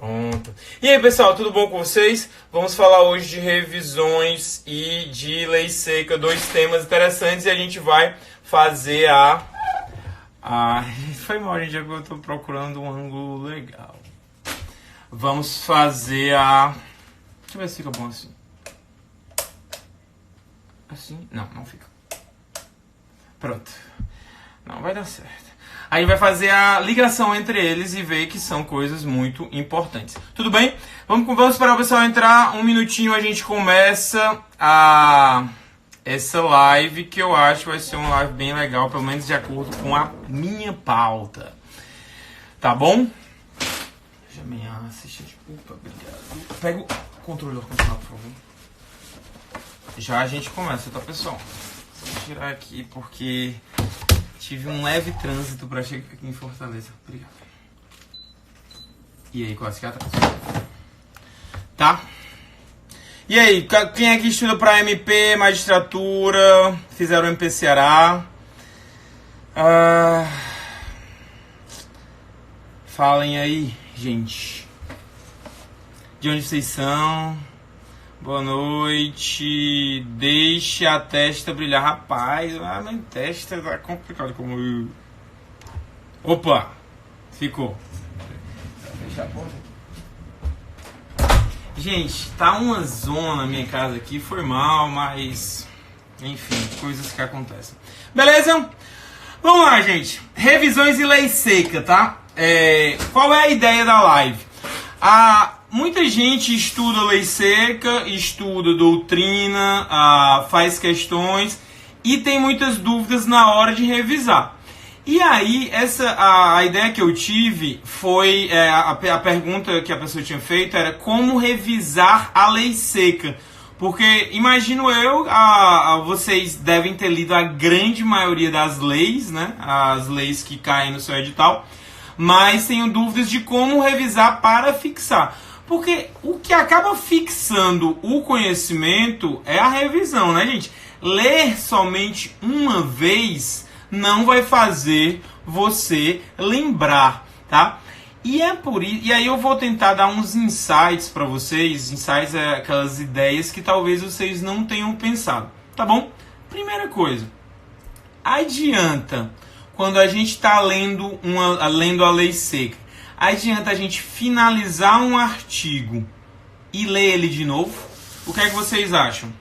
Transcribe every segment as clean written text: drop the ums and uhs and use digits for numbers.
Pronto. E aí, pessoal, tudo bom com vocês? Vamos falar hoje de revisões e de lei seca, dois temas interessantes, e a gente vai fazer Foi mal, gente, eu estou procurando um ângulo legal. Vamos fazer Deixa eu ver se fica bom assim. Assim? Não, não fica. Pronto. Não vai dar certo. A gente vai fazer a ligação entre eles e ver que são coisas muito importantes. Tudo bem? Vamos esperar o pessoal entrar. Um minutinho a gente começa essa live, que eu acho que vai ser uma live bem legal, pelo menos de acordo com a minha pauta. Tá bom? Deixa eu me assistir. Opa, obrigado. Pega o controle do ar-condicionado, por favor. Já a gente começa, tá, pessoal? Vou tirar aqui porque tive um leve trânsito para chegar aqui em Fortaleza. Obrigado. E aí, quase que atrás. Tá? E aí, quem é que estuda para MP, magistratura, fizeram MP Ceará? Falem aí, gente. De onde vocês são? Boa noite. Deixe a testa brilhar. Rapaz, minha testa tá complicado como eu. Opa! Ficou. Deixa a porta. Gente, tá uma zona na minha casa aqui. Foi mal, mas... enfim, coisas que acontecem. Beleza? Vamos lá, gente. Revisões e lei seca, tá? Qual é a ideia da live? Muita gente estuda lei seca, estuda doutrina, faz questões e tem muitas dúvidas na hora de revisar. E aí, a ideia que eu tive foi, a pergunta que a pessoa tinha feito era como revisar a lei seca. Porque, imagino eu, vocês devem ter lido a grande maioria das leis, né? As leis que caem no seu edital, mas tenho dúvidas de como revisar para fixar. Porque o que acaba fixando o conhecimento é a revisão, né, gente? Ler somente uma vez não vai fazer você lembrar, tá? E aí eu vou tentar dar uns insights para vocês. Insights é aquelas ideias que talvez vocês não tenham pensado, tá bom? Primeira coisa, adianta quando a gente está lendo a lei seca, adianta a gente finalizar um artigo e ler ele de novo? O que é que vocês acham?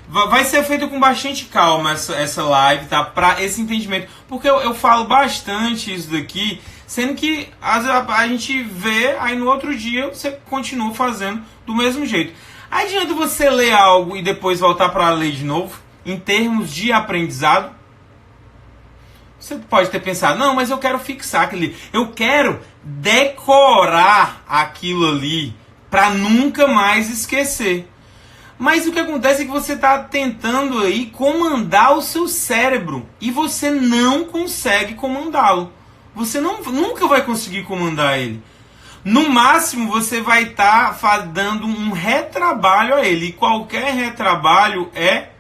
Vai ser feito com bastante calma essa live, tá? Para esse entendimento. Porque eu falo bastante isso daqui, sendo que a gente vê, aí no outro dia você continua fazendo do mesmo jeito. Adianta você ler algo e depois voltar para ler de novo, em termos de aprendizado? Você pode ter pensado, não, mas eu quero fixar aquele... eu quero decorar aquilo ali para nunca mais esquecer. Mas o que acontece é que você está tentando aí comandar o seu cérebro e você não consegue comandá-lo. Você nunca vai conseguir comandar ele. No máximo, você vai estar dando um retrabalho a ele. E qualquer retrabalho é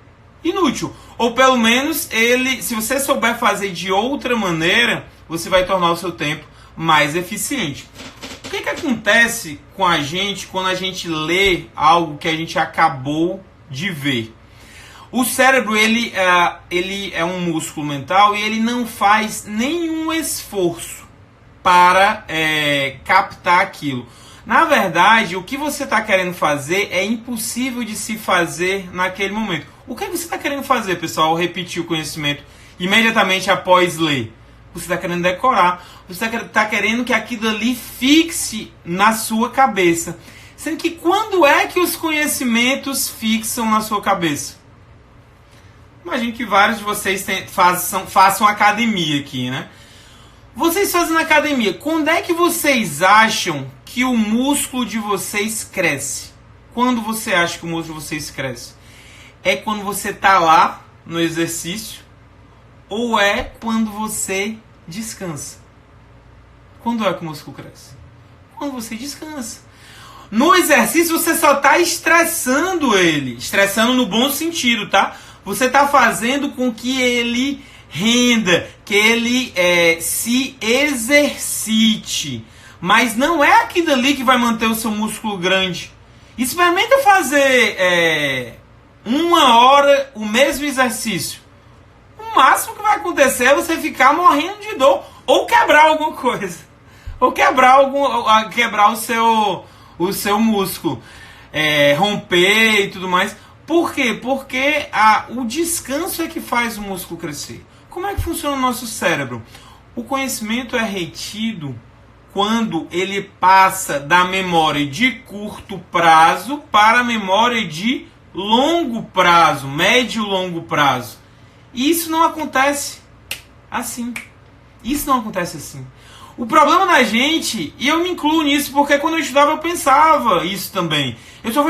inútil. Ou pelo menos, se você souber fazer de outra maneira, você vai tornar o seu tempo mais eficiente. O que acontece com a gente quando a gente lê algo que a gente acabou de ver? O cérebro ele é um músculo mental e ele não faz nenhum esforço para captar aquilo. Na verdade, o que você está querendo fazer é impossível de se fazer naquele momento. O que você está querendo fazer, pessoal, ao repetir o conhecimento imediatamente após ler? Você está querendo decorar. Você está querendo que aquilo ali fixe na sua cabeça. Sendo que quando é que os conhecimentos fixam na sua cabeça? Imagino que vários de vocês façam academia aqui, né? Vocês fazem academia. Quando é que vocês acham que o músculo de vocês cresce? Quando você acha que o músculo de vocês cresce? É quando você está lá no exercício ou é quando você descansa? Quando é que o músculo cresce? Quando você descansa. No exercício você só está estressando ele. Estressando no bom sentido, tá? Você está fazendo com que ele renda, que ele se exercite. mas não é aquilo ali que vai manter o seu músculo grande. Experimenta fazer 1 hora o mesmo exercício. O máximo que vai acontecer é você ficar morrendo de dor ou quebrar alguma coisa. Ou quebrar o seu músculo. Romper e tudo mais. Por quê? Porque o descanso é que faz o músculo crescer. Como é que funciona o nosso cérebro? O conhecimento é retido quando ele passa da memória de curto prazo para a memória de longo prazo, médio e longo prazo. E isso não acontece assim. Isso não acontece assim. O problema da gente, e eu me incluo nisso, porque quando eu estudava eu pensava isso também. Eu só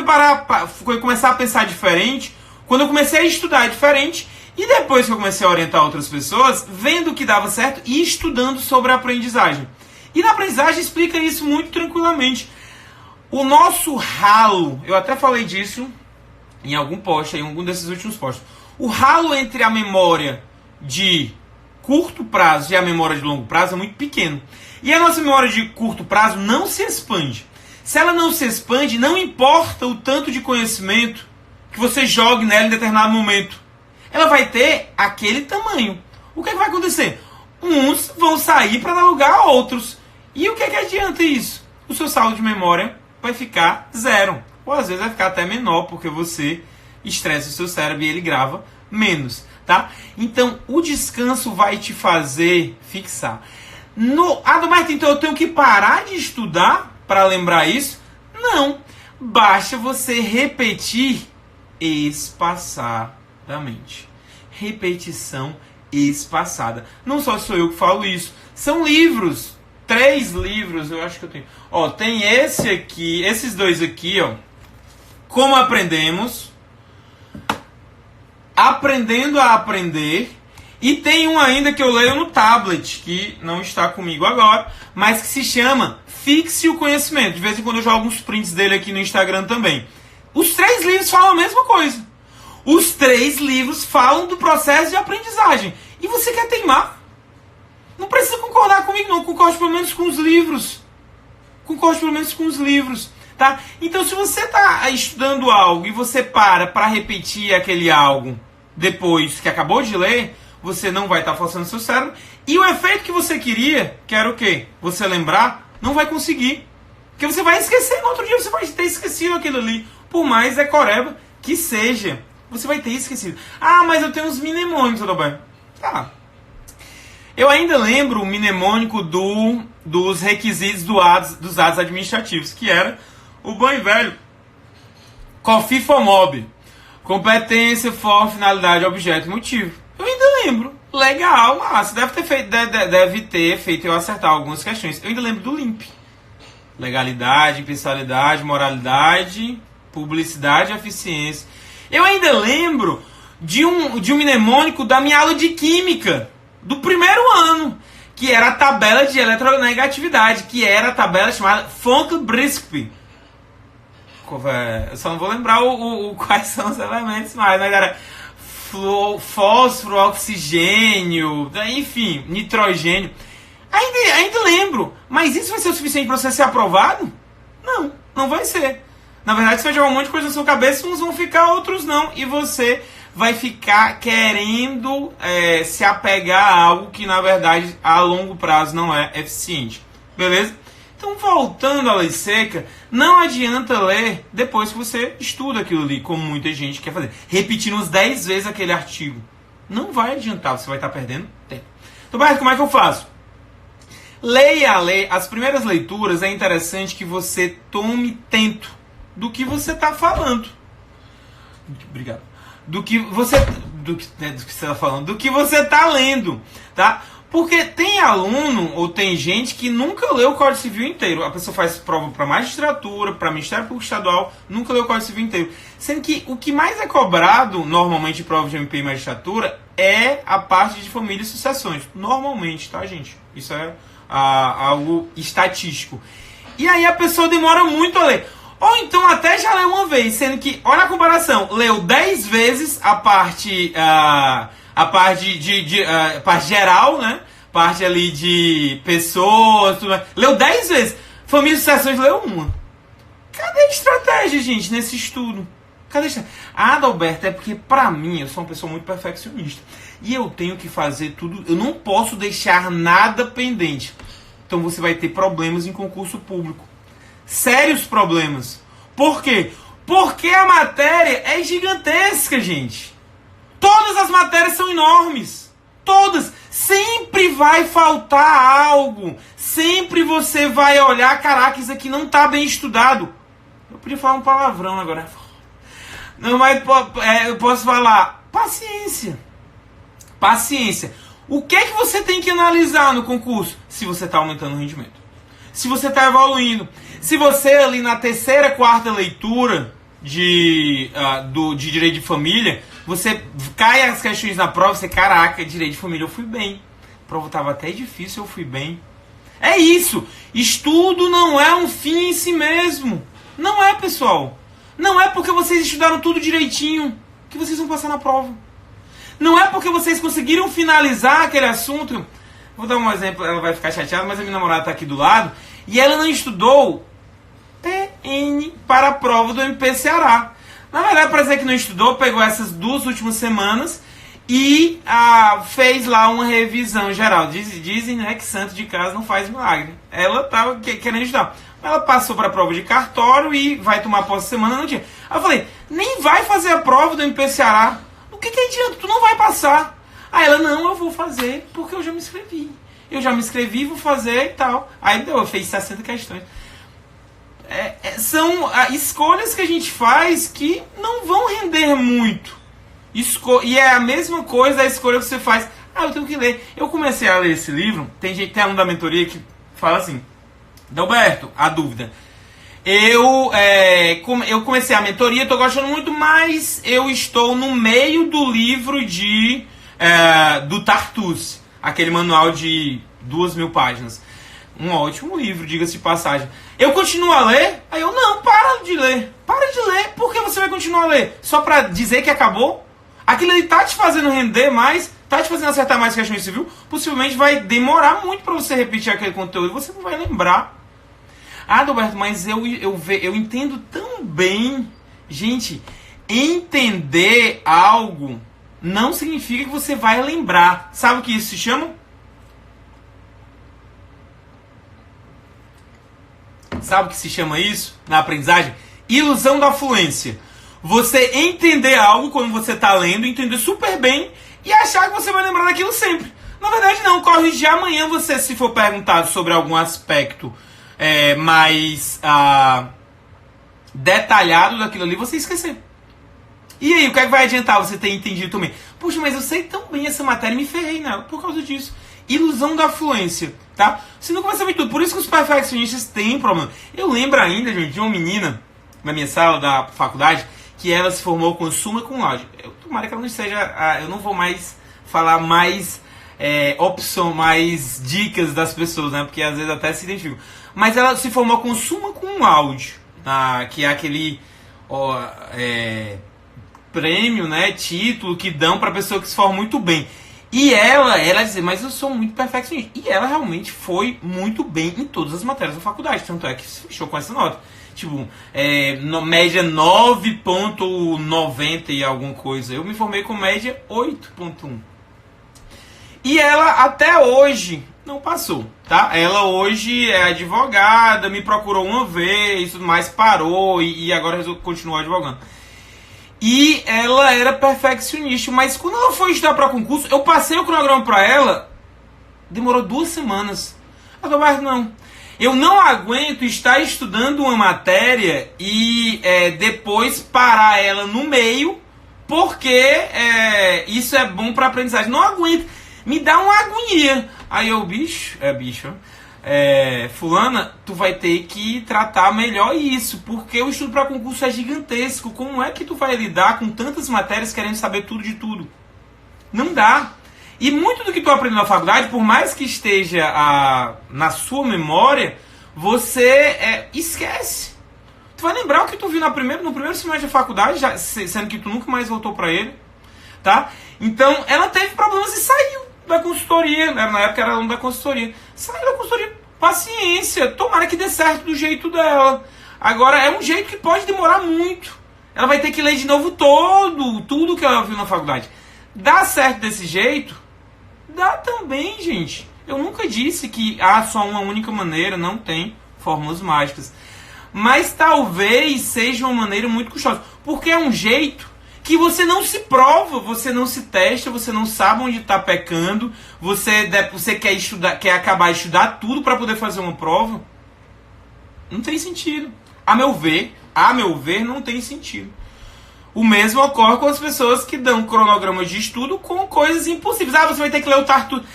fui começar a pensar diferente quando eu comecei a estudar diferente e depois que eu comecei a orientar outras pessoas, vendo que dava certo e estudando sobre a aprendizagem. E na aprendizagem explica isso muito tranquilamente. O nosso ralo, eu até falei disso em algum post, em algum desses últimos posts. O ralo entre a memória de curto prazo e a memória de longo prazo é muito pequeno. E a nossa memória de curto prazo não se expande. Se ela não se expande, não importa o tanto de conhecimento que você jogue nela em determinado momento. Ela vai ter aquele tamanho. O que vai acontecer? Uns vão sair para dar lugar a outros. E o que adianta isso? O seu saldo de memória vai ficar 0. Ou às vezes vai ficar até menor, porque você estressa o seu cérebro e ele grava menos. Tá? Então, o descanso vai te fazer fixar. Adalberto, então eu tenho que parar de estudar para lembrar isso? Não. Basta você repetir espaçadamente. Repetição espaçada. Não só sou eu que falo isso. São livros. 3 livros, eu acho que eu tenho. Tem esse aqui, esses 2 aqui, Como Aprendemos, Aprendendo a Aprender, e tem um ainda que eu leio no tablet, que não está comigo agora, mas que se chama Fixe o Conhecimento. De vez em quando eu jogo uns prints dele aqui no Instagram também. Os 3 livros falam a mesma coisa. Os 3 livros falam do processo de aprendizagem. E você quer teimar? Não precisa concordar comigo, não. Concorde pelo menos com os livros. Concorde pelo menos com os livros. Tá? Então, se você está estudando algo e você para repetir aquele algo depois que acabou de ler, você não vai estar forçando seu cérebro. E o efeito que você queria, que era o quê? Você lembrar, não vai conseguir. Porque você vai esquecer. No outro dia você vai ter esquecido aquilo ali. Por mais decoreba que seja. Você vai ter esquecido. Ah, mas eu tenho uns mnemônicos, Adalberto. Tá. Eu ainda lembro o mnemônico dos requisitos dos atos administrativos, que era o bom e velho COFI FOMOB. Competência, for, finalidade, objeto e motivo. Eu ainda lembro. Legal, massa. Deve ter feito eu acertar algumas questões. Eu ainda lembro do LIMP. Legalidade, impessoalidade, moralidade, publicidade e eficiência. Eu ainda lembro de um mnemônico da minha aula de química do primeiro ano, que era a tabela de eletronegatividade, que era a tabela chamada Fonck-Briskby. Eu só não vou lembrar quais são os elementos mais, mas era fósforo, oxigênio, enfim, nitrogênio. Ainda lembro, mas isso vai ser o suficiente para você ser aprovado? Não vai ser. Na verdade, você vai jogar um monte de coisa na sua cabeça, uns vão ficar, outros não, e você vai ficar querendo se apegar a algo que, na verdade, a longo prazo não é eficiente. Beleza? Então, voltando à lei seca, não adianta ler depois que você estuda aquilo ali, como muita gente quer fazer. Repetindo uns 10 vezes aquele artigo. Não vai adiantar, você vai estar perdendo tempo. Então, como é que eu faço? Leia a lei. As primeiras leituras é interessante que você tome tento do que você está falando. Obrigado. Do que você está falando, do que você está lendo, tá? Porque tem aluno ou tem gente que nunca leu o Código Civil inteiro. A pessoa faz prova para magistratura, para Ministério Público Estadual, nunca leu o Código Civil inteiro. Sendo que o que mais é cobrado normalmente em prova de MP e magistratura é a parte de família e sucessões. Normalmente, tá, gente? Isso é algo estatístico. E aí a pessoa demora muito a ler. Ou então até já leu uma vez, sendo que, olha a comparação, leu 10 vezes a parte geral, né? parte ali de pessoas, tudo mais. Leu 10 vezes. Família e Sucessões leu uma. Cadê a estratégia, gente, nesse estudo? Cadê a estratégia? Adalberto, é porque, pra mim, eu sou uma pessoa muito perfeccionista. E eu tenho que fazer tudo. Eu não posso deixar nada pendente. Então você vai ter problemas em concurso público. Sérios problemas. Por quê? Porque a matéria é gigantesca, gente. Todas as matérias são enormes. Todas. Sempre vai faltar algo. Sempre você vai olhar, caraca, isso aqui não está bem estudado. Eu podia falar um palavrão agora. Não, mas eu posso falar paciência. Paciência. O que é que você tem que analisar no concurso? Se você está aumentando o rendimento. Se você está evoluindo. Se você ali na terceira, quarta leitura de direito de família, você cai as questões na prova, você, caraca, direito de família eu fui bem. A prova estava até difícil, eu fui bem. É isso. Estudo não é um fim em si mesmo. Não é, pessoal. Não é porque vocês estudaram tudo direitinho que vocês vão passar na prova. Não é porque vocês conseguiram finalizar aquele assunto. Vou dar um exemplo, ela vai ficar chateada, mas a minha namorada está aqui do lado. E ela não estudou PN para a prova do MP Ceará. Na verdade, para dizer que não estudou, pegou essas 2 últimas semanas e fez lá uma revisão geral. Dizem, né, que santo de casa não faz milagre. Ela estava querendo estudar. Ela passou para a prova de cartório e vai tomar posse semana, não tinha. Aí eu falei, nem vai fazer a prova do MP Ceará. O que adianta? Tu não vai passar. Aí ela, não, eu vou fazer porque eu já me inscrevi. Eu já me inscrevi, vou fazer e tal. Aí fez 60 questões. São escolhas que a gente faz que não vão render muito. E é a mesma coisa a escolha que você faz. Eu tenho que ler. Eu comecei a ler esse livro. Tem aluno da mentoria que fala assim, Adalberto, a dúvida. Eu comecei a mentoria, estou gostando muito, mas eu estou no meio do livro do Tartusse, aquele manual de 2.000 páginas. Um ótimo livro, diga-se de passagem. Eu continuo a ler? Aí eu, não, para de ler. Para de ler. Por que você vai continuar a ler? Só para dizer que acabou? Aquilo ali tá te fazendo render mais, tá te fazendo acertar mais questões civil, possivelmente vai demorar muito para você repetir aquele conteúdo, você não vai lembrar. Adalberto, mas eu entendo tão bem. Gente, entender algo não significa que você vai lembrar. Sabe o que isso se chama? Sabe o que se chama isso na aprendizagem? Ilusão da fluência. Você entender algo quando você está lendo, entender super bem e achar que você vai lembrar daquilo sempre. Na verdade não, corre de amanhã você, se for perguntado sobre algum aspecto mais detalhado daquilo ali, você esquecer. E aí, o que é que vai adiantar você ter entendido também? Puxa, mas eu sei tão bem essa matéria e me ferrei nela por causa disso. Ilusão da fluência, tá? Você nunca vai saber tudo. Por isso que os perfeccionistas têm problema. Eu lembro ainda, gente, de uma menina na minha sala da faculdade que ela se formou com suma cum laude. Tomara que ela não seja... eu não vou mais falar mais mais dicas das pessoas, né? Porque às vezes até se identificam. Mas ela se formou com summa cum laude, que é aquele prêmio, né, título que dão para pessoa que se forma muito bem. E ela dizia, mas eu sou muito perfeccionista. E ela realmente foi muito bem em todas as matérias da faculdade. Tanto é que se fechou com essa nota. Tipo, média 9.90 e alguma coisa. Eu me formei com média 8.1. E ela até hoje não passou, tá? Ela hoje é advogada, me procurou uma vez, tudo mais, parou e agora continua advogando. E ela era perfeccionista, mas quando ela foi estudar para concurso, eu passei o cronograma para ela, demorou 2 semanas. Ela falou, mas não, eu não aguento estar estudando uma matéria e depois parar ela no meio, porque isso é bom para aprendizagem. Não aguento, me dá uma agonia. Aí eu, bicho, fulana, tu vai ter que tratar melhor isso, porque o estudo para concurso é gigantesco. Como é que tu vai lidar com tantas matérias querendo saber tudo de tudo? Não dá. E muito do que tu aprendeu na faculdade, por mais que esteja na sua memória, você esquece. Tu vai lembrar o que tu viu no primeiro semestre da faculdade, sendo que tu nunca mais voltou para ele, tá? Então, ela teve problemas e saiu. da consultoria, na época era aluno da consultoria. Saiu da consultoria, paciência, tomara que dê certo do jeito dela. Agora, é um jeito que pode demorar muito. Ela vai ter que ler de novo tudo que ela viu na faculdade. Dá certo desse jeito? Dá também, gente. Eu nunca disse que há só uma única maneira, não tem fórmulas mágicas. Mas talvez seja uma maneira muito custosa. Porque é um jeito que você não se prova, você não se testa, você não sabe onde está pecando, você quer acabar de estudar tudo para poder fazer uma prova. Não tem sentido. A meu ver, não tem sentido. O mesmo ocorre com as pessoas que dão cronogramas de estudo com coisas impossíveis. Você vai ter que ler o Tartucci.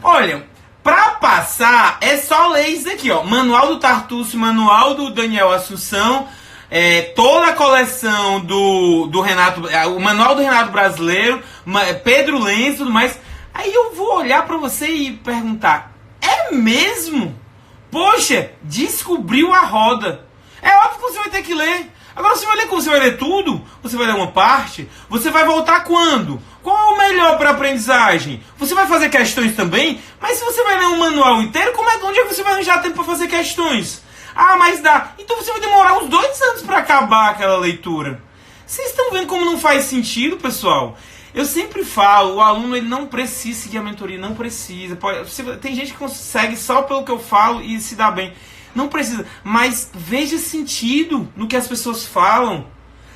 Olha, para passar, é só ler isso aqui, ó. Manual do Tartucci, manual do Daniel Assunção, toda a coleção do Renato, o manual do Renato Brasileiro, Pedro Lenz e tudo mais. Aí eu vou olhar para você e perguntar, é mesmo? Poxa, descobriu a roda. É óbvio que você vai ter que ler. Agora você vai ler como? Você vai ler tudo? Você vai ler uma parte? Você vai voltar quando? Qual é o melhor para aprendizagem? Você vai fazer questões também? Mas se você vai ler um manual inteiro, onde é que você vai arranjar tempo para fazer questões? Mas dá. Então você vai demorar uns 2 anos para acabar aquela leitura. Vocês estão vendo como não faz sentido, pessoal? Eu sempre falo, o aluno ele não precisa seguir a mentoria, não precisa. Tem gente que consegue só pelo que eu falo e se dá bem. Não precisa, mas veja sentido no que as pessoas falam.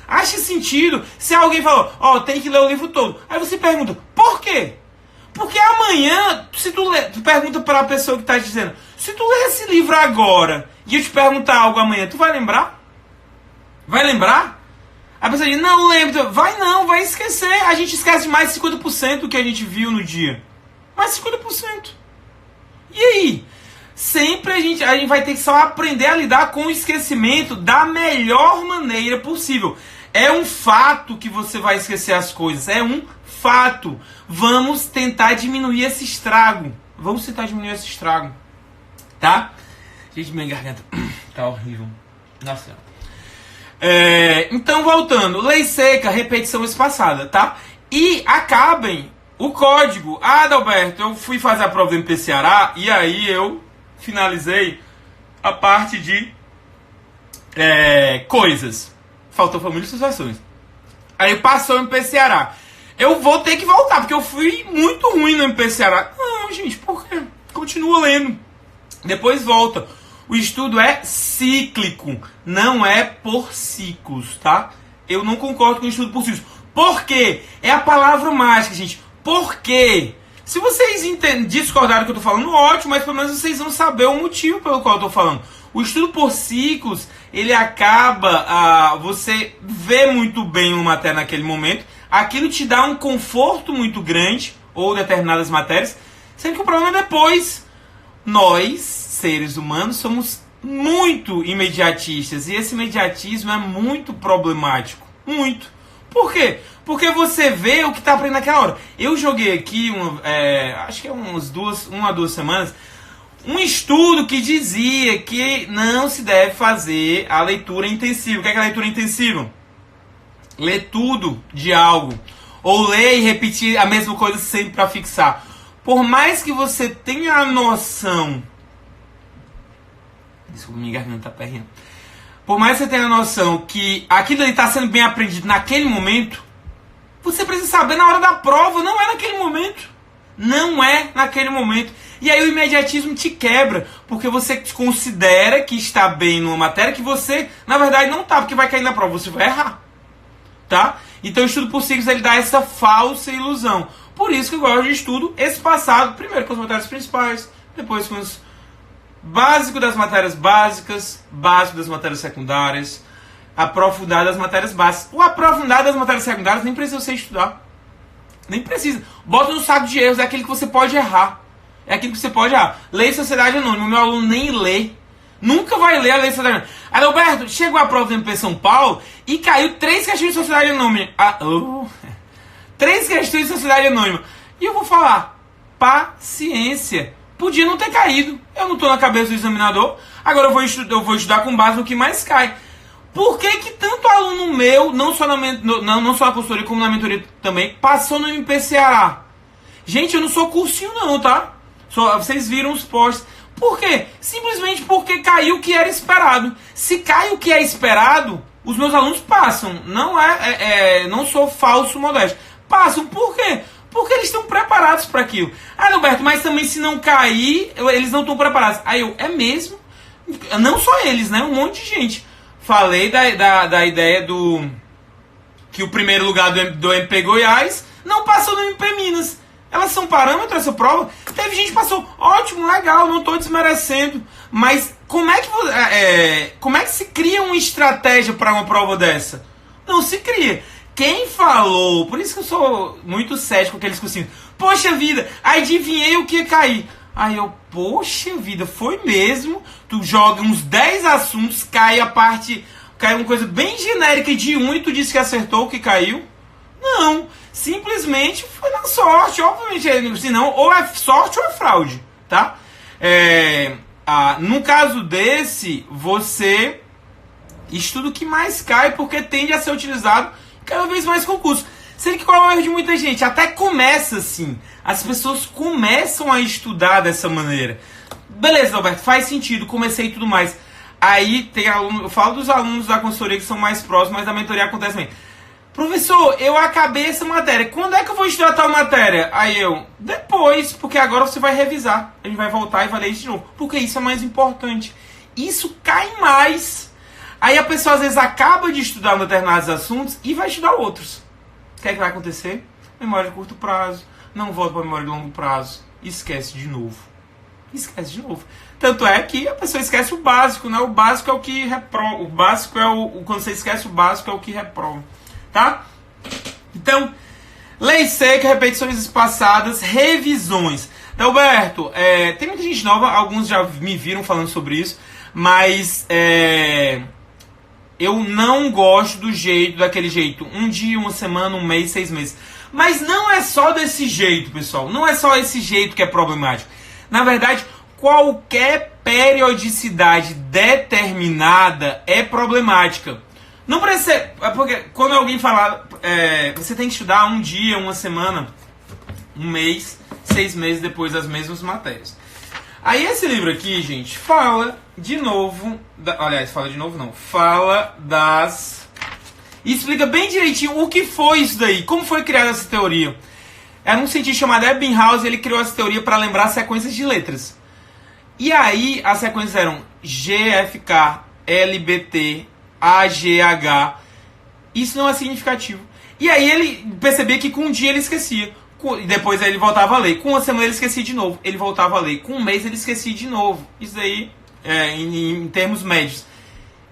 Ache sentido. Se alguém falou, tem que ler o livro todo. Aí você pergunta, por quê? Porque amanhã, se tu pergunta para a pessoa que está te dizendo, se tu ler esse livro agora e eu te perguntar algo amanhã, tu vai lembrar? Vai lembrar? A pessoa diz, não lembro. Vai esquecer. A gente esquece mais de 50% do que a gente viu no dia. Mais 50%. E aí? Sempre a gente vai ter que só aprender a lidar com o esquecimento da melhor maneira possível. É um fato que você vai esquecer as coisas. É um fato. Vamos tentar diminuir esse estrago. Tá? Gente, minha garganta tá horrível. Nossa. Então, voltando. Lei seca, repetição espaçada, tá? E acabem o código. Adalberto, eu fui fazer a prova do MP Ceará e aí eu finalizei a parte de coisas. Faltou família e sucessões. Aí passou o MP Ceará. Eu vou ter que voltar, porque eu fui muito ruim no MP Ceará. Não, gente, por quê? Continua lendo. Depois volta. O estudo é cíclico, não é por ciclos, tá? Eu não concordo com o estudo por ciclos. Por quê? É a palavra mágica, gente. Por quê? Se vocês discordarem do que eu estou falando, ótimo, mas pelo menos vocês vão saber o motivo pelo qual eu estou falando. O estudo por ciclos, ele acaba, você vê muito bem uma matéria naquele momento, aquilo te dá um conforto muito grande, ou determinadas matérias, sendo que o problema é depois. Nós, seres humanos, somos muito imediatistas, e esse imediatismo é muito problemático. Muito. Por quê? Porque você vê o que está aprendendo naquela hora. Eu joguei aqui, acho que é uma a duas semanas, um estudo que dizia que não se deve fazer a leitura intensiva. O que é a leitura intensiva? Ler tudo de algo. Ou ler e repetir a mesma coisa sempre para fixar. Por mais que você tenha a noção... Desculpa, minha garganta tá perrendo. Por mais que você tenha a noção que aquilo ali está sendo bem aprendido naquele momento, você precisa saber na hora da prova, não é naquele momento. Não é naquele momento. E aí o imediatismo te quebra, porque você considera que está bem numa matéria que você, na verdade, não está, porque vai cair na prova, você vai errar. Tá? Então o estudo por ciclos, ele dá essa falsa ilusão. Por isso que eu gosto de estudo espaçado, primeiro com as matérias principais, depois com os básico das matérias básicas, básico das matérias secundárias, aprofundar das matérias básicas. O aprofundar das matérias secundárias nem precisa você estudar. Nem precisa. Bota no saco de erros, é aquilo que você pode errar. É aquilo que você pode errar. Lei Sociedade Anônima, o meu aluno nem lê. Nunca vai ler a Lei Sociedade Anônima. Adalberto, chegou a prova do MP São Paulo e caiu 3 questões de Sociedade Anônima. 3 questões de Sociedade Anônima. E eu vou falar, paciência. Podia não ter caído. Eu não estou na cabeça do examinador. Agora eu vou estudar com base no que mais cai. Por que tanto aluno meu, não só na consultoria como na mentoria também, passou no MP Ceará? Gente, eu não sou cursinho não, tá? Vocês viram os posts. Por quê? Simplesmente porque caiu o que era esperado. Se cai o que é esperado, os meus alunos passam. Não sou falso modesto. Passam. Por quê? Porque eles estão preparados para aquilo. Ah, Norberto, mas também se não cair, eles não estão preparados. Aí é mesmo? Não só eles, né? Um monte de gente. Falei da ideia que o primeiro lugar do MP Goiás não passou no MP Minas. Elas são parâmetro essa prova? Teve gente que passou. Ótimo, legal, não estou desmerecendo. Mas como é que se cria uma estratégia para uma prova dessa? Não se cria. Quem falou, por isso que eu sou muito cético com aqueles cursinhos. Poxa vida, adivinhei o que ia cair. Aí eu, poxa vida, foi mesmo. Tu joga uns 10 assuntos, cai uma coisa bem genérica de um e tu disse que acertou o que caiu. Não, simplesmente foi na sorte, obviamente. Senão, ou é sorte ou é fraude, tá? No caso desse, você estuda o que mais cai, porque tende a ser utilizado cada vez mais concurso. Sendo que qual é o erro de muita gente? Até começa assim. As pessoas começam a estudar dessa maneira. Beleza, Alberto, faz sentido, comecei e tudo mais. Aí tem aluno, eu falo dos alunos da consultoria que são mais próximos, mas da mentoria acontece também. Professor, eu acabei essa matéria. Quando é que eu vou estudar tal matéria? Aí eu, depois, porque agora você vai revisar. A gente vai voltar e vai ler isso de novo. Porque isso é mais importante. Isso cai mais. Aí a pessoa às vezes acaba de estudar determinados assuntos e vai estudar outros. O que é que vai acontecer? Memória de curto prazo. Não volta para memória de longo prazo. Esquece de novo. Esquece de novo. Tanto é que a pessoa esquece o básico, né? O básico é o que reprova. O básico é quando você esquece o básico é o que reprova. Tá? Então, lei seca, repetições espaçadas, revisões. Então, Alberto, tem muita gente nova, alguns já me viram falando sobre isso, mas eu não gosto daquele jeito. Um dia, uma semana, um mês, 6 meses. Mas não é só desse jeito, pessoal. Não é só esse jeito que é problemático. Na verdade, qualquer periodicidade determinada é problemática. Não precisa ser, porque quando alguém fala, você tem que estudar um dia, uma semana, um mês, 6 meses depois das mesmas matérias. Aí esse livro aqui, gente, fala de novo, fala das... E explica bem direitinho o que foi isso daí, como foi criada essa teoria. Era um cientista chamado Ebbinghaus, ele criou essa teoria para lembrar sequências de letras. E aí as sequências eram GFK, LBT, AGH. Isso não é significativo. E aí ele percebia que com um dia ele esquecia. Depois ele voltava a ler. Com uma semana ele esquecia de novo. Ele voltava a ler. Com um mês ele esquecia de novo. Isso daí, em termos médios.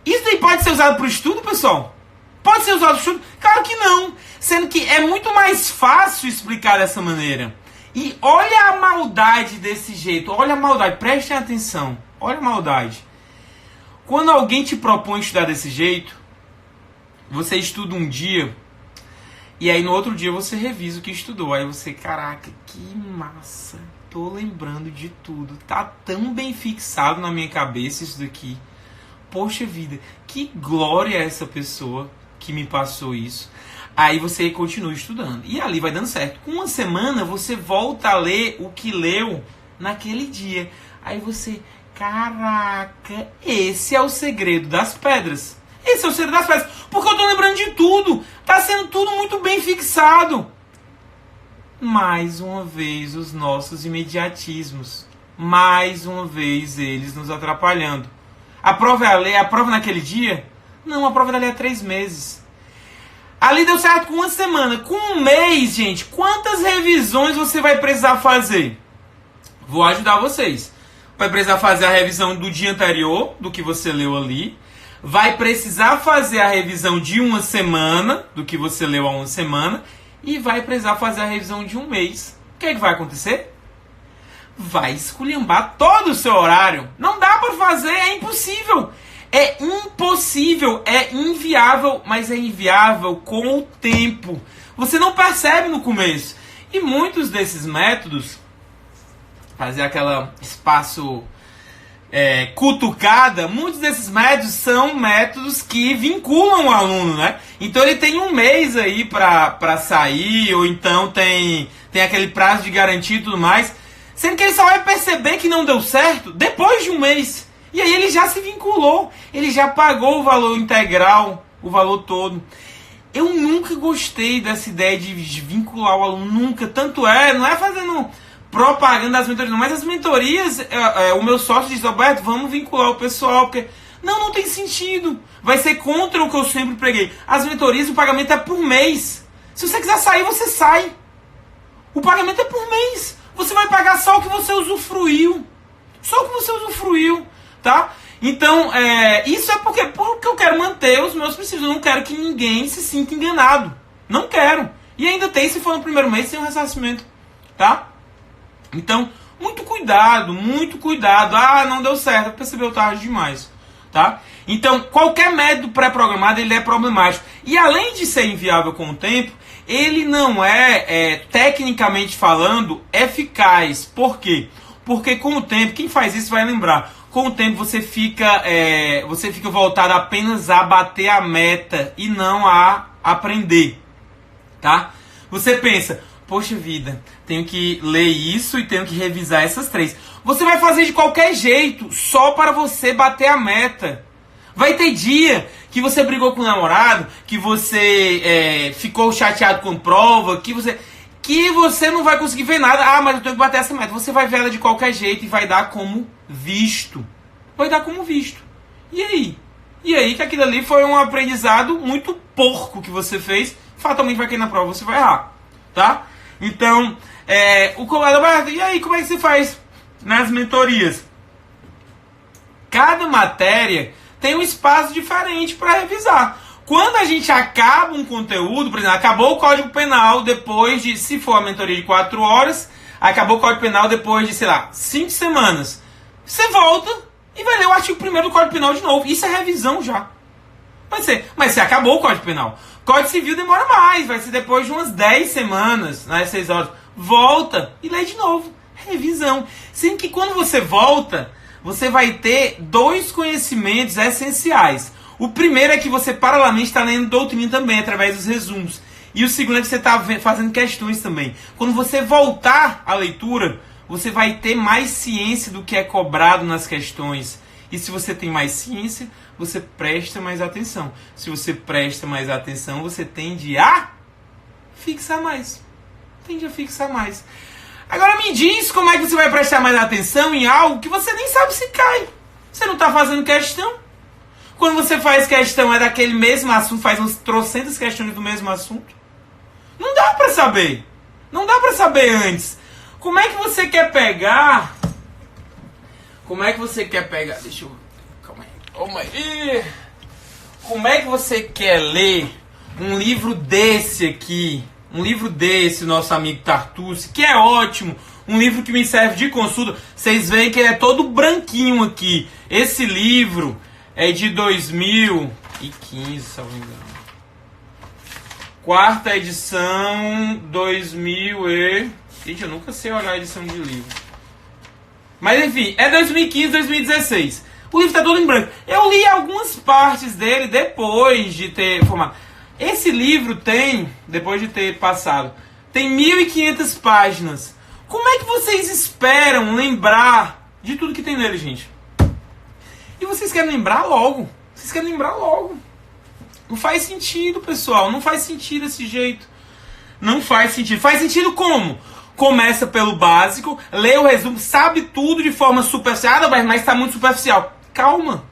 Isso daí pode ser usado para o estudo, pessoal? Pode ser usado para o estudo? Claro que não. Sendo que é muito mais fácil explicar dessa maneira. E olha a maldade desse jeito. Olha a maldade. Prestem atenção. Olha a maldade. Quando alguém te propõe estudar desse jeito, você estuda um dia e aí no outro dia você revisa o que estudou. Aí você, caraca, que massa. Tô lembrando de tudo. Tá tão bem fixado na minha cabeça isso daqui. Poxa vida, que glória é essa pessoa que me passou isso. Aí você continua estudando. E ali vai dando certo. Com uma semana você volta a ler o que leu naquele dia. Aí você... Caraca, esse é o segredo das pedras. Esse é o segredo das pedras. Porque eu tô lembrando de tudo. Tá sendo tudo muito bem fixado. Mais uma vez os nossos imediatismos. Mais uma vez eles nos atrapalhando. A prova é a ler, a prova naquele dia? Não, a prova dali é 3 meses. Ali deu certo com uma semana. Com um mês, gente, quantas revisões você vai precisar fazer? Vou ajudar vocês. Vai precisar fazer a revisão do dia anterior, do que você leu ali. Vai precisar fazer a revisão de uma semana, do que você leu há uma semana. E vai precisar fazer a revisão de um mês. O que é que vai acontecer? Vai esculhambar todo o seu horário. Não dá para fazer, é impossível. É impossível, é inviável, mas é inviável com o tempo. Você não percebe no começo. E muitos desses métodos... fazer aquela espaço cutucada, muitos desses métodos são métodos que vinculam o aluno, né? Então ele tem um mês aí para sair, ou então tem tem aquele prazo de garantia e tudo mais, sendo que ele só vai perceber que não deu certo depois de um mês. E aí ele já se vinculou, ele já pagou o valor integral, o valor todo. Eu nunca gostei dessa ideia de vincular o aluno, nunca. Tanto é, não é fazendo propaganda das mentorias, não, mas as mentorias, o meu sócio diz, Roberto, vamos vincular o pessoal, porque não tem sentido. Vai ser contra o que eu sempre preguei. As mentorias, o pagamento é por mês. Se você quiser sair, você sai. O pagamento é por mês. Você vai pagar só o que você usufruiu. Só o que você usufruiu, tá? Então, isso é porque eu quero manter os meus princípios. Eu não quero que ninguém se sinta enganado. Não quero. E ainda tem, se for no primeiro mês, sem um ressarcimento, tá? Então, muito cuidado, muito cuidado. Ah, não deu certo, percebeu tarde demais, tá? Então, qualquer método pré-programado, ele é problemático. E além de ser inviável com o tempo, ele não é, tecnicamente falando, eficaz. Por quê? Porque com o tempo, quem faz isso vai lembrar, com o tempo você fica voltado apenas a bater a meta e não a aprender, tá? Você pensa, poxa vida, tenho que ler isso e tenho que revisar essas 3. Você vai fazer de qualquer jeito, só para você bater a meta. Vai ter dia que você brigou com o namorado, que você ficou chateado com prova, que você não vai conseguir ver nada. Ah, mas eu tenho que bater essa meta. Você vai ver ela de qualquer jeito e vai dar como visto. Vai dar como visto. E aí? E aí que aquilo ali foi um aprendizado muito porco que você fez. Fatalmente vai cair na prova, você vai errar. Tá? Então, o colega, e aí, como é que se faz nas mentorias? Cada matéria tem um espaço diferente para revisar. Quando a gente acaba um conteúdo, por exemplo, acabou o Código Penal depois de, se for a mentoria de 4 horas, acabou o Código Penal depois de, 5 semanas. Você volta e vai ler o artigo 1º do Código Penal de novo. Isso é revisão já. Vai ser. Mas você acabou o Código Penal. Código Civil demora mais, vai ser depois de umas 10 semanas, 6 horas. Volta e lê de novo. Revisão. Sendo que quando você volta, você vai ter 2 conhecimentos essenciais. O primeiro é que você paralelamente está lendo doutrina também, através dos resumos. E o segundo é que você está fazendo questões também. Quando você voltar à leitura, você vai ter mais ciência do que é cobrado nas questões. E se você tem mais ciência, você presta mais atenção. Se você presta mais atenção, você tende a fixar mais. Tende a fixar mais. Agora me diz como é que você vai prestar mais atenção em algo que você nem sabe se cai. Você não está fazendo questão. Quando você faz questão é daquele mesmo assunto, faz uns trocentas questões do mesmo assunto. Não dá para saber. Não dá para saber antes. Como é que você quer pegar... Deixa eu... Calma aí. Como é que você quer ler um livro desse aqui? Um livro desse, nosso amigo Tartucci, que é ótimo. Um livro que me serve de consulta. Vocês veem que ele é todo branquinho aqui. Esse livro é de 2015, se não me engano. 4ª edição, 2000 e... Gente, eu nunca sei olhar a edição de livro. Mas enfim, é 2015, 2016. O livro está todo em branco. Eu li algumas partes dele depois de ter formado. Esse livro tem, depois de ter passado, tem 1.500 páginas. Como é que vocês esperam lembrar de tudo que tem nele, gente? E vocês querem lembrar logo. Vocês querem lembrar logo. Não faz sentido, pessoal. Não faz sentido desse jeito. Não faz sentido. Faz sentido como? Começa pelo básico, lê o resumo, sabe tudo de forma superficial, mas está muito superficial. Calma.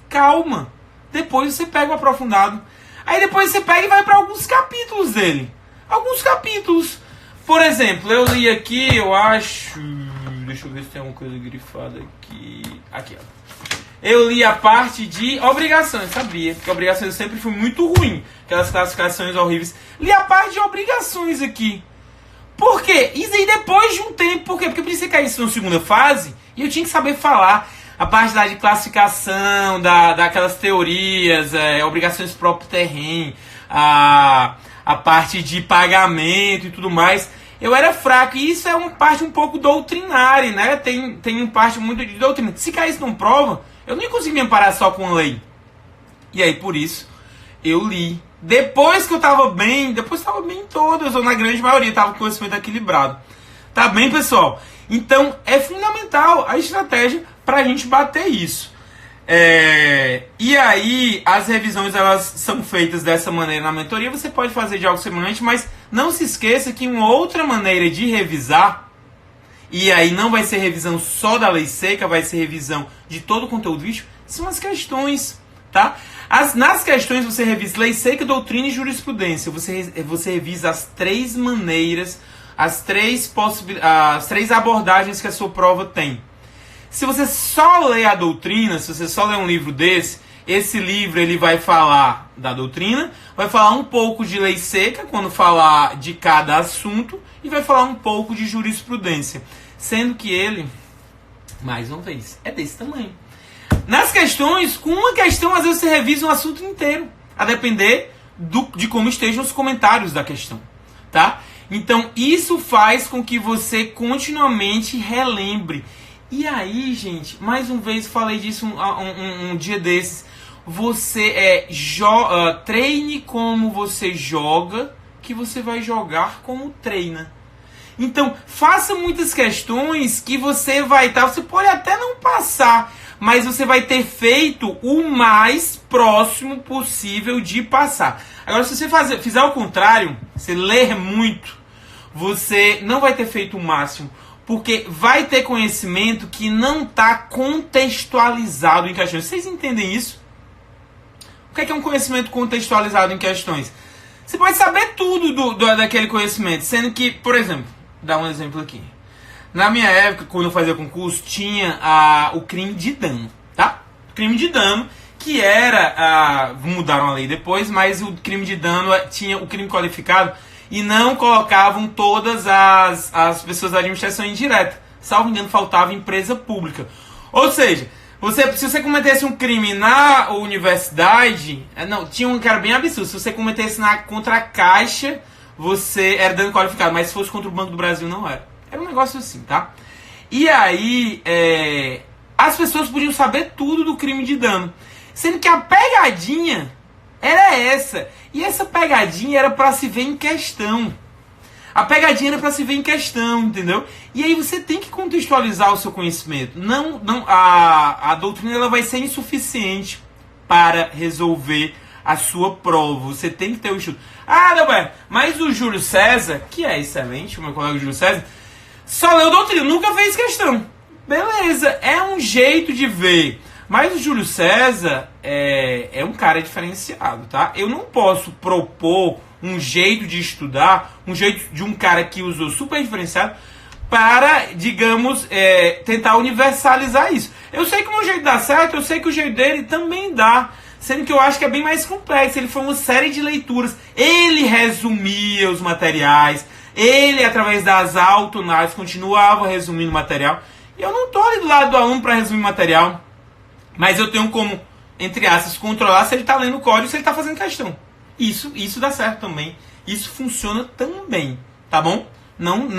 Calma. Depois você pega o aprofundado. Aí depois você pega e vai para alguns capítulos dele. Alguns capítulos. Por exemplo, eu li aqui, eu acho... Deixa eu ver se tem alguma coisa grifada aqui. Aqui, ó. Eu li a parte de obrigações, sabia? Porque obrigações eu sempre fui muito ruim. Aquelas classificações horríveis. Li a parte de obrigações aqui. Por quê? Isso aí depois de um tempo. Por quê? Porque eu precisei cair isso na segunda fase e eu tinha que saber falar. A parte da de classificação, daquelas teorias, obrigações próprio terreno, a parte de pagamento e tudo mais. Eu era fraco, e isso é uma parte um pouco doutrinária, né? Tem uma parte muito de doutrina. Se caísse numa prova, eu nem conseguia me amparar só com lei. E aí, por isso, eu li. Depois que eu tava bem, depois tava bem em todas, ou na grande maioria, tava com conhecimento equilibrado. Tá bem, pessoal? Então, é fundamental a estratégia pra gente bater isso. E aí, as revisões, elas são feitas dessa maneira na mentoria. Você pode fazer de algo semelhante, mas não se esqueça que uma outra maneira de revisar, e aí não vai ser revisão só da lei seca, vai ser revisão de todo o conteúdo vídeo, são as questões, tá? Nas questões você revisa lei seca, doutrina e jurisprudência. Você revisa as três maneiras, as três abordagens que a sua prova tem. Se você só lê a doutrina, se você só lê um livro desse, esse livro ele vai falar da doutrina, vai falar um pouco de lei seca, quando falar de cada assunto, e vai falar um pouco de jurisprudência. Sendo que ele, mais uma vez, é desse tamanho. Nas questões, com uma questão, às vezes você revisa um assunto inteiro, a depender de como estejam os comentários da questão, tá? Então, isso faz com que você continuamente relembre. E aí, gente, mais uma vez, falei disso um dia desses, você treine como você joga, que você vai jogar como treina. Então, faça muitas questões que você vai estar, você pode até não passar, mas você vai ter feito o mais próximo possível de passar. Agora, se você fizer o contrário, você ler muito, você não vai ter feito o máximo, porque vai ter conhecimento que não está contextualizado em questões. Vocês entendem isso? O que é um conhecimento contextualizado em questões? Você pode saber tudo daquele conhecimento, sendo que, por exemplo, dar um exemplo aqui. Na minha época, quando eu fazia concurso, tinha o crime de dano, tá? O crime de dano, que era, mudaram a lei depois, mas o crime de dano tinha o crime qualificado e não colocavam todas as pessoas da administração indireta. Salvo engano, faltava empresa pública. Ou seja, se você cometesse um crime na universidade, tinha um cara bem absurdo. Se você cometesse contra a Caixa, você era dano qualificado, mas se fosse contra o Banco do Brasil, não era. Era um negócio assim, tá? E aí, as pessoas podiam saber tudo do crime de dano. Sendo que a pegadinha era essa. E essa pegadinha era pra se ver em questão. A pegadinha era pra se ver em questão, entendeu? E aí você tem que contextualizar o seu conhecimento. A doutrina ela vai ser insuficiente para resolver a sua prova. Você tem que ter o estudo. Roberto, mas o Júlio César, que é excelente, o meu colega Júlio César, só leu doutrina, nunca fez questão. Beleza, é um jeito de ver. Mas o Júlio César é um cara diferenciado, tá? Eu não posso propor um jeito de estudar, um jeito de um cara que usou super diferenciado para, digamos, tentar universalizar isso. Eu sei que o meu jeito dá certo, eu sei que o jeito dele também dá. Sendo que eu acho que é bem mais complexo. Ele foi uma série de leituras. Ele resumia os materiais. Ele, através das autoanálises, continuava resumindo o material. E eu não estou ali do lado do aluno para resumir o material. Mas eu tenho como, entre aspas, controlar se ele está lendo o código, se ele está fazendo questão. Isso dá certo também. Isso funciona também. Tá bom? Não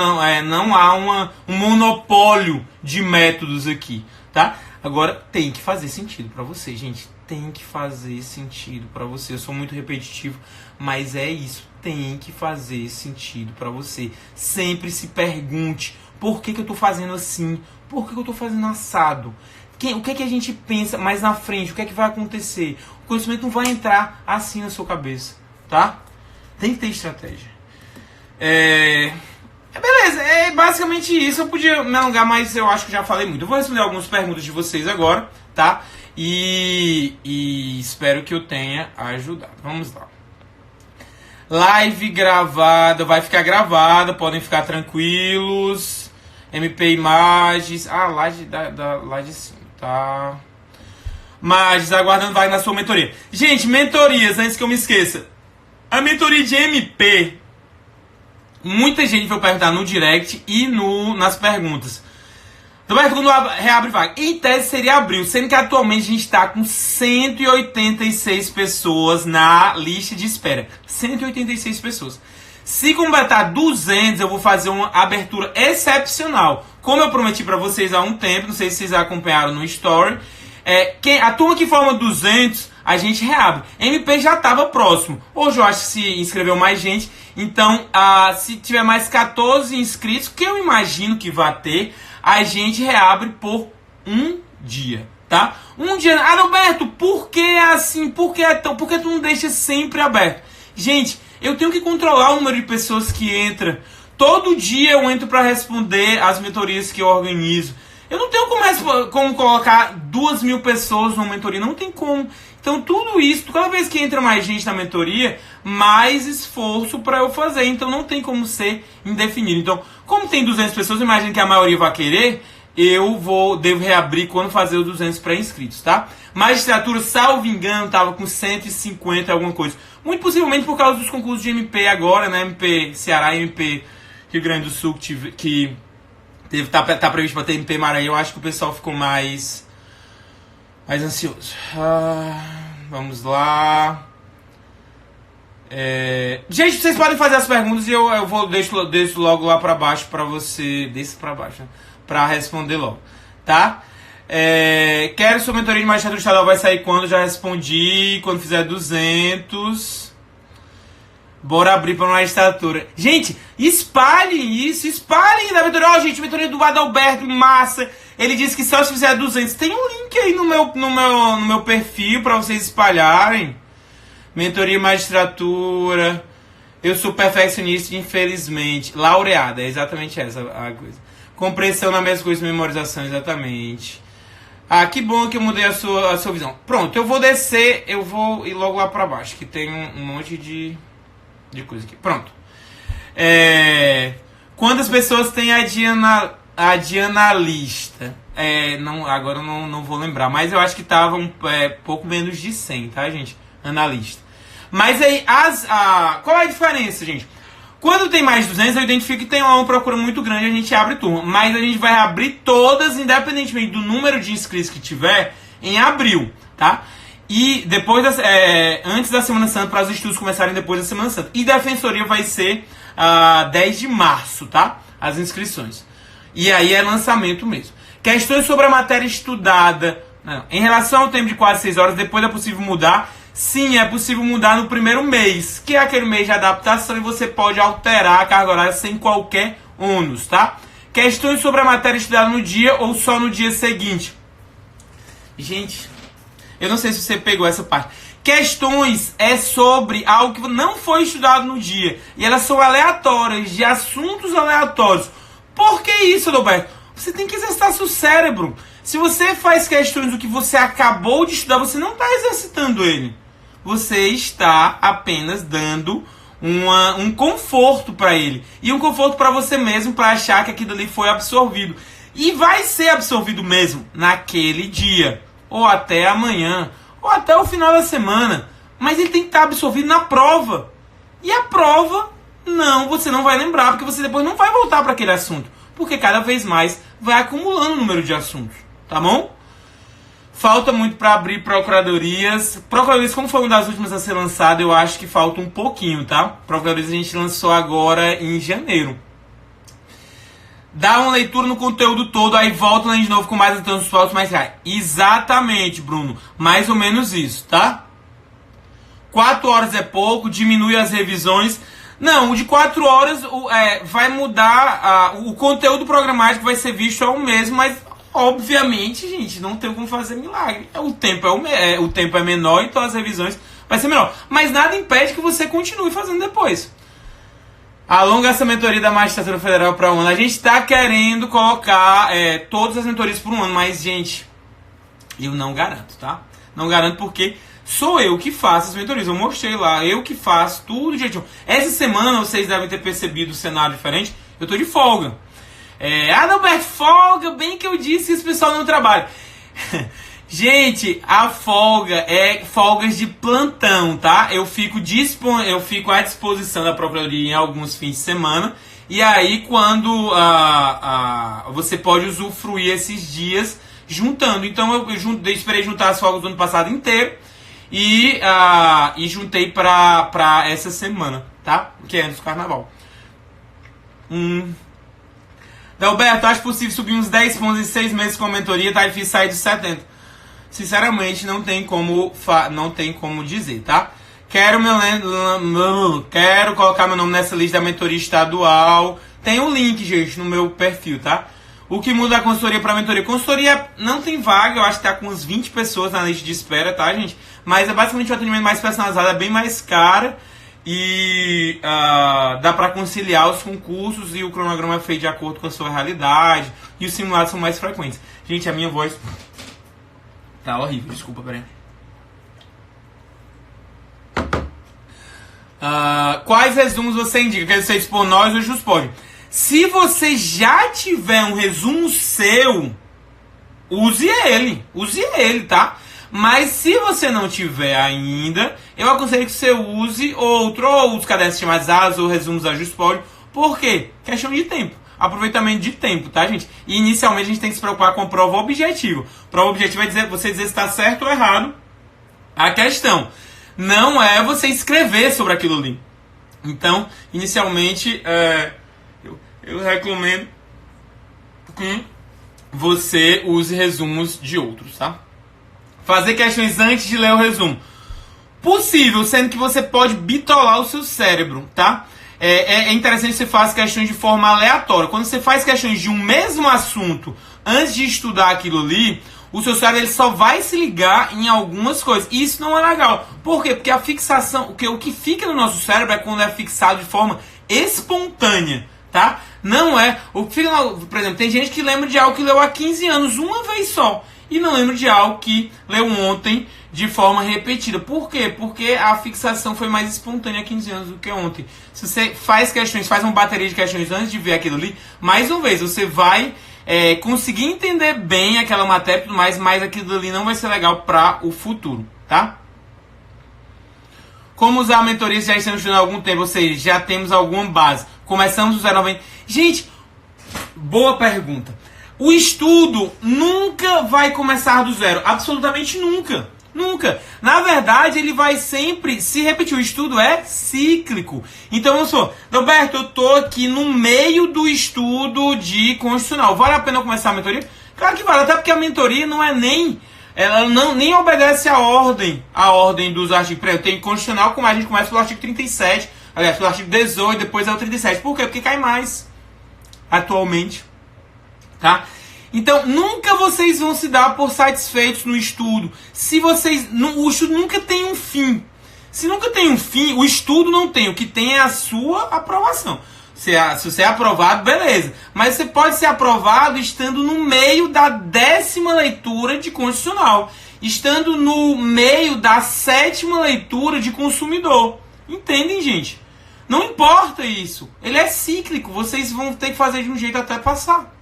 há um monopólio de métodos aqui. Tá? Agora, tem que fazer sentido para você, gente. Tem que fazer sentido para você. Eu sou muito repetitivo, mas é isso. Tem que fazer sentido para você. Sempre se pergunte, por que eu estou fazendo assim? Por que eu estou fazendo assado? O que a gente pensa mais na frente? O que é que vai acontecer? O conhecimento não vai entrar assim na sua cabeça, tá? Tem que ter estratégia. Beleza, é basicamente isso. Eu podia me alongar, mas eu acho que já falei muito. Eu vou responder algumas perguntas de vocês agora, tá? E espero que eu tenha ajudado. Vamos lá. Live gravada, vai ficar gravada, podem ficar tranquilos. MP Imagens. Live da Live sim, tá? Imagens, aguardando vaga na sua mentoria. Gente, mentorias, antes que eu me esqueça. A mentoria de MP, muita gente vai perguntar no direct e nas perguntas. Roberto, quando reabre vaga? Em tese seria abril, sendo que atualmente a gente está com 186 pessoas na lista de espera. 186 pessoas. Se completar 200, eu vou fazer uma abertura excepcional. Como eu prometi para vocês há um tempo, não sei se vocês acompanharam no Story. A turma que forma 200, a gente reabre. MP já estava próximo. Hoje eu acho que se inscreveu mais gente. Então, se tiver mais 14 inscritos, que eu imagino que vai ter, a gente reabre por um dia, tá? Um dia. Adalberto, por que assim? Por que tu não deixa sempre aberto? Gente, eu tenho que controlar o número de pessoas que entram. Todo dia eu entro para responder as mentorias que eu organizo. Eu não tenho como colocar 2.000 pessoas numa mentoria, não tem como. Então tudo isso, cada vez que entra mais gente na mentoria, mais esforço para eu fazer. Então não tem como ser indefinido. Então, como tem 200 pessoas, imagino que a maioria vai querer, devo reabrir quando fazer os 200 pré-inscritos, tá? Magistratura, salvo engano, tava com 150 alguma coisa. Muito possivelmente por causa dos concursos de MP agora, né? MP Ceará e MP Rio Grande do Sul, que tá previsto para ter MP Maranhão. Eu acho que o pessoal ficou mais ansioso. Vamos lá. Gente, vocês podem fazer as perguntas e eu vou deixo logo lá para baixo para você. Deixa para baixo, né? Para responder logo, tá? Quero sua mentoria de magistratura estadual, vai sair quando? Já respondi. Quando fizer 200. Bora abrir para magistratura. Gente, espalhem isso, espalhem da mentoria. Gente, mentoria do Adalberto, massa. Ele disse que só se fizer 200. Tem um link aí no meu perfil para vocês espalharem. Mentoria magistratura. Eu sou perfeccionista, infelizmente. Laureada, é exatamente essa a coisa. Compreensão na mesma coisa, memorização, exatamente. Que bom que eu mudei a sua visão. Pronto, eu vou descer, eu vou ir logo lá para baixo, que tem um monte de coisa aqui. Pronto. Quantas pessoas tem a de analista? Agora eu não vou lembrar, mas eu acho que tava pouco menos de 100, tá, gente? Analista. Mas aí, qual é a diferença, gente? Quando tem mais de 200, eu identifico que tem uma procura muito grande, a gente abre turma. Mas a gente vai abrir todas, independentemente do número de inscritos que tiver, em abril, tá? E depois antes da Semana Santa, para os estudos começarem depois da Semana Santa. E defensoria vai ser 10 de março, tá? As inscrições. E aí é lançamento mesmo. Questões sobre a matéria estudada. Não. Em relação ao tempo de 4 a 6 horas, depois é possível mudar. Sim, é possível mudar no primeiro mês, que é aquele mês de adaptação, e você pode alterar a carga horária sem qualquer ônus, tá? Questões sobre a matéria estudada no dia ou só no dia seguinte. Gente, eu não sei se você pegou essa parte. Questões é sobre algo que não foi estudado no dia. E elas são aleatórias, de assuntos aleatórios. Por que isso, Adalberto? Você tem que exercitar seu cérebro. Se você faz questões do que você acabou de estudar, você não está exercitando ele. Você está apenas dando um conforto para ele. E um conforto para você mesmo, para achar que aquilo ali foi absorvido. E vai ser absorvido mesmo naquele dia. Ou até amanhã. Ou até o final da semana. Mas ele tem que estar absorvido na prova. E a prova, você não vai lembrar. Porque você depois não vai voltar para aquele assunto. Porque cada vez mais vai acumulando o número de assuntos. Tá bom? Falta muito para abrir procuradorias. Procuradorias, como foi uma das últimas a ser lançada, eu acho que falta um pouquinho, tá? Procuradorias a gente lançou agora em janeiro. Dá uma leitura no conteúdo todo, aí volta lá de novo com mais atenção dos pautas mais reais. Exatamente, Bruno. Mais ou menos isso, tá? 4 horas é pouco, diminui as revisões. Não, o de 4 horas vai mudar, o conteúdo programático vai ser visto ao mesmo, mas obviamente, gente, não tem como fazer milagre. O tempo é menor, então as revisões vai ser menor. Mas nada impede que você continue fazendo depois. Alonga essa mentoria da Magistratura Federal para um ano. A gente está querendo colocar todas as mentorias por um ano, mas, gente, eu não garanto, tá? Não garanto porque sou eu que faço as mentorias. Eu mostrei lá, eu que faço tudo direitinho. Essa semana, vocês devem ter percebido o cenário diferente. Eu tô de folga. Adalberto, folga, bem que eu disse que esse pessoal não trabalha. Gente, a folga é folgas de plantão, tá? Eu fico à disposição da Procuradoria em alguns fins de semana. E aí, quando você pode usufruir esses dias juntando. Então, eu esperei juntar as folgas do ano passado inteiro. E juntei pra essa semana, tá? Que é antes do carnaval. Alberto, acho possível subir uns 10 pontos em 6 meses com a mentoria, tá difícil sair dos 70. sinceramente não tem como dizer, tá? Quero colocar meu nome nessa lista da mentoria estadual. Tem um link, gente, no meu perfil, tá? O que muda da consultoria para mentoria? Consultoria não tem vaga, eu acho que tá com uns 20 pessoas na lista de espera, tá, gente? Mas é basicamente um atendimento mais personalizado, é bem mais caro. E dá para conciliar os concursos e o cronograma é feito de acordo com a sua realidade. E os simulados são mais frequentes. Gente, a minha voz tá horrível, desculpa, peraí. Quais resumos você indica? Quer você expor nós ou Juspod? Se você já tiver um resumo seu, use ele, tá? Mas se você não tiver ainda, eu aconselho que você use outro, ou os cadernos chamados ou resumos da Juspod. Por quê? Questão de tempo. Aproveitamento de tempo, tá, gente? E inicialmente a gente tem que se preocupar com a prova objetiva. Prova objetiva é você dizer se está certo ou errado a questão. Não é você escrever sobre aquilo ali. Então, inicialmente, eu recomendo que você use resumos de outros, tá? Fazer questões antes de ler o resumo. Possível, sendo que você pode bitolar o seu cérebro, tá? É interessante que você faça questões de forma aleatória. Quando você faz questões de um mesmo assunto antes de estudar aquilo ali, o seu cérebro ele só vai se ligar em algumas coisas. E isso não é legal. Por quê? Porque a fixação, o que fica no nosso cérebro é quando é fixado de forma espontânea, tá? Não é. O que fica, por exemplo, tem gente que lembra de algo que leu há 15 anos uma vez só. E não lembra de algo que leu ontem de forma repetida. Por quê? Porque a fixação foi mais espontânea há 15 anos do que ontem. Se você faz uma bateria de questões antes de ver aquilo ali, mais uma vez, você vai conseguir entender bem aquela matéria e tudo mais, mas aquilo ali não vai ser legal para o futuro, tá? Como usar a mentoria se já estamos estudando há algum tempo? Ou seja, já temos alguma base. Começamos do 0,90. Gente, boa pergunta. O estudo nunca vai começar do zero. Absolutamente nunca. Nunca. Na verdade, ele vai sempre se repetir. O estudo é cíclico. Então, vamos supor, Roberto, eu tô aqui no meio do estudo de constitucional. Vale a pena começar a mentoria? Claro que vale, até porque a mentoria não é ela nem obedece a ordem dos artigos. Eu tenho constitucional, como a gente começa pelo artigo 37, aliás, pelo artigo 18, depois é o 37. Por quê? Porque cai mais atualmente. Tá? Então, nunca vocês vão se dar por satisfeitos no estudo. O estudo nunca tem um fim. Se nunca tem um fim, o estudo não tem. O que tem é a sua aprovação. Se você é aprovado, beleza. Mas você pode ser aprovado estando no meio da 10ª leitura de constitucional. Estando no meio da 7ª leitura de consumidor. Entendem, gente? Não importa isso. Ele é cíclico. Vocês vão ter que fazer de um jeito até passar.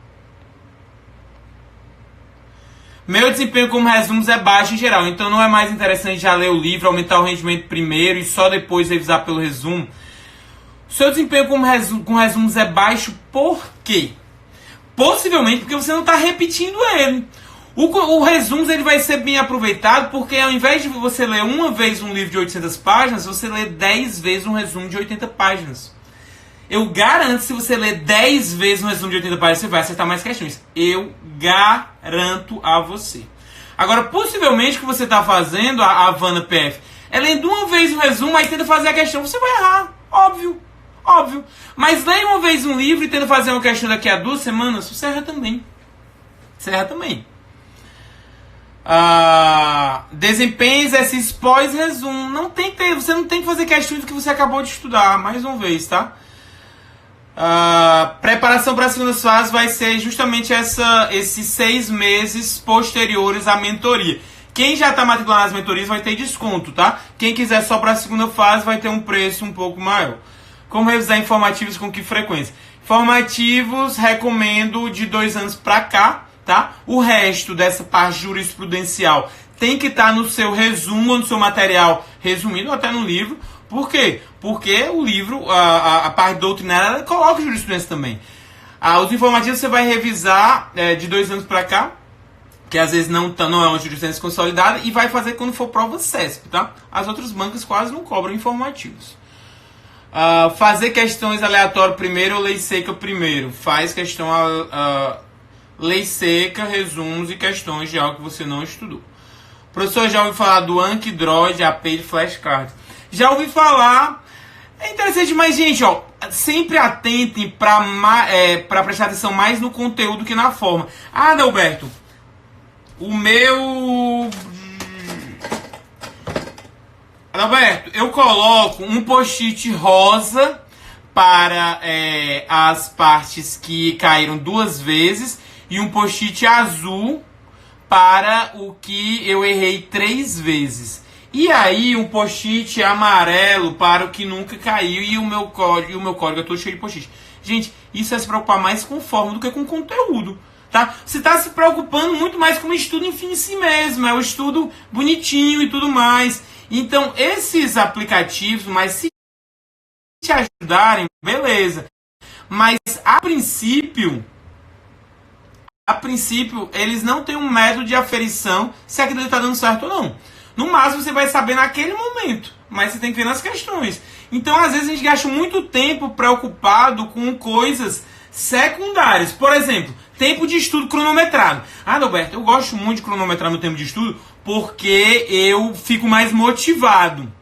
Meu desempenho como resumos é baixo em geral, então não é mais interessante já ler o livro, aumentar o rendimento primeiro e só depois revisar pelo resumo. O seu desempenho com resumos é baixo por quê? Possivelmente porque você não está repetindo ele. O resumos ele vai ser bem aproveitado porque ao invés de você ler uma vez um livro de 800 páginas, você lê 10 vezes um resumo de 80 páginas. Eu garanto, se você ler 10 vezes um resumo de 80 páginas, você vai acertar mais questões. Eu garanto a você. Agora, possivelmente, o que você está fazendo, a Havana PF, é lendo uma vez um resumo, aí tenta fazer a questão. Você vai errar. Óbvio. Mas leia uma vez um livro e tenta fazer uma questão daqui a 2 semanas, você erra também. Desempenho, exercícios pós-resumo. Você não tem que fazer questões do que você acabou de estudar. Mais uma vez, tá? Preparação para a segunda fase vai ser justamente esses 6 meses posteriores à mentoria. Quem já está matriculado nas mentorias vai ter desconto, tá? Quem quiser só para a segunda fase vai ter um preço um pouco maior. Como revisar informativos com que frequência? Informativos recomendo de 2 anos para cá, tá? O resto dessa parte jurisprudencial tem que estar no seu resumo, no seu material resumido, ou até no livro. Por quê? Porque o livro, a parte doutrinária, ela coloca jurisprudência também. Os informativos você vai revisar de 2 anos para cá, que às vezes não é uma jurisprudência consolidada, e vai fazer quando for prova CESP, tá? As outras bancas quase não cobram informativos. Fazer questões aleatórias primeiro ou lei seca primeiro. Faz questão lei seca, resumos e questões de algo que você não estudou. Professor, já ouvi falar do Anki, Droid, AP e Flashcards. Já ouvi falar. É interessante, mas, gente, ó, sempre atentem para prestar atenção mais no conteúdo que na forma. Ah, Adalberto, Adalberto, eu coloco um post-it rosa para as partes que caíram 2 vezes e um post-it azul para o que eu errei 3 vezes. E aí um post-it amarelo para o que nunca caiu e o meu código é todo cheio de post-it. Gente, isso é se preocupar mais com forma do que com conteúdo, tá? Você está se preocupando muito mais com o estudo em si mesmo, é o estudo bonitinho e tudo mais. Então, esses aplicativos, mas se te ajudarem, beleza. Mas, a princípio, eles não têm um método de aferição se aquilo está dando certo ou não. No máximo, você vai saber naquele momento, mas você tem que ver nas questões. Então, às vezes, a gente gasta muito tempo preocupado com coisas secundárias. Por exemplo, tempo de estudo cronometrado. Ah, Roberto, eu gosto muito de cronometrar meu tempo de estudo porque eu fico mais motivado.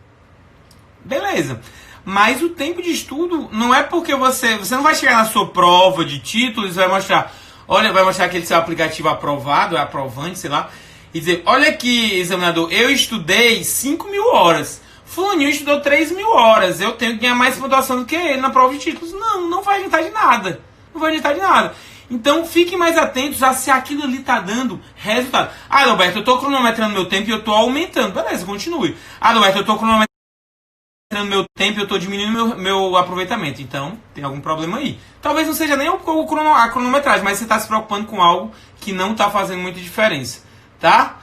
Beleza. Mas o tempo de estudo não é porque você não vai chegar na sua prova de títulos e vai mostrar, vai mostrar aquele seu aplicativo aprovado, aprovante, sei lá, e dizer, olha aqui, examinador, eu estudei 5.000 horas. Fulaninho estudou 3.000 horas. Eu tenho que ganhar mais pontuação do que ele na prova de títulos. Não vai adiantar de nada. Não vai adiantar de nada. Então, fiquem mais atentos a se aquilo ali está dando resultado. Ah, Roberto, eu estou cronometrando meu tempo e eu estou aumentando. Beleza, continue. Ah, Roberto, eu estou cronometrando meu tempo e eu estou diminuindo meu aproveitamento. Então, tem algum problema aí. Talvez não seja nem a cronometragem, mas você está se preocupando com algo que não está fazendo muita diferença. Tá?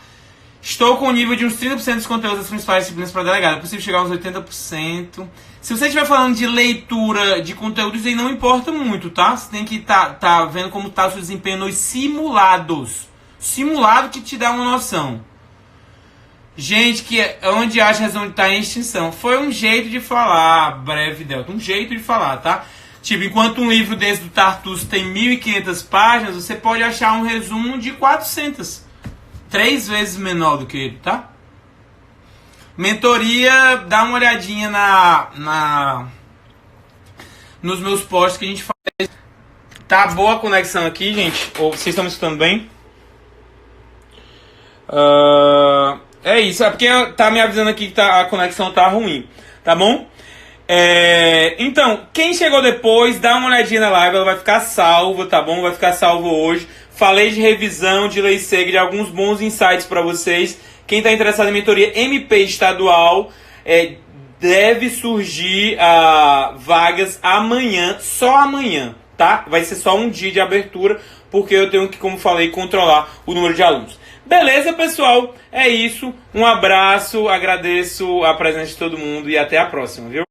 Estou com o nível de uns 30% dos conteúdos das principais disciplinas para delegado. É possível chegar a uns 80%. Se você estiver falando de leitura de conteúdos, aí não importa muito, tá? Você tem que tá vendo como está o seu desempenho nos simulados. Simulado que te dá uma noção. Gente, que onde acha a razão de estar em extinção. Foi um jeito de falar, breve delta. Um jeito de falar, tá? Tipo, enquanto um livro desse do Tartusso tem 1.500 páginas, você pode achar um resumo de 400. 3 vezes menor do que ele, tá? Mentoria, dá uma olhadinha nos meus posts que a gente faz. Tá boa a conexão aqui, gente? Ou vocês estão me escutando bem? É isso, é porque tá me avisando aqui que a conexão tá ruim, tá bom? Então, quem chegou depois, dá uma olhadinha na live, ela vai ficar salva, tá bom? Vai ficar salva hoje. Falei de revisão, de lei seca, de alguns bons insights para vocês. Quem está interessado em mentoria MP estadual, deve surgir vagas amanhã, só amanhã, tá? Vai ser só um dia de abertura, porque eu tenho que, como falei, controlar o número de alunos. Beleza, pessoal? É isso. Um abraço, agradeço a presença de todo mundo e até a próxima, viu?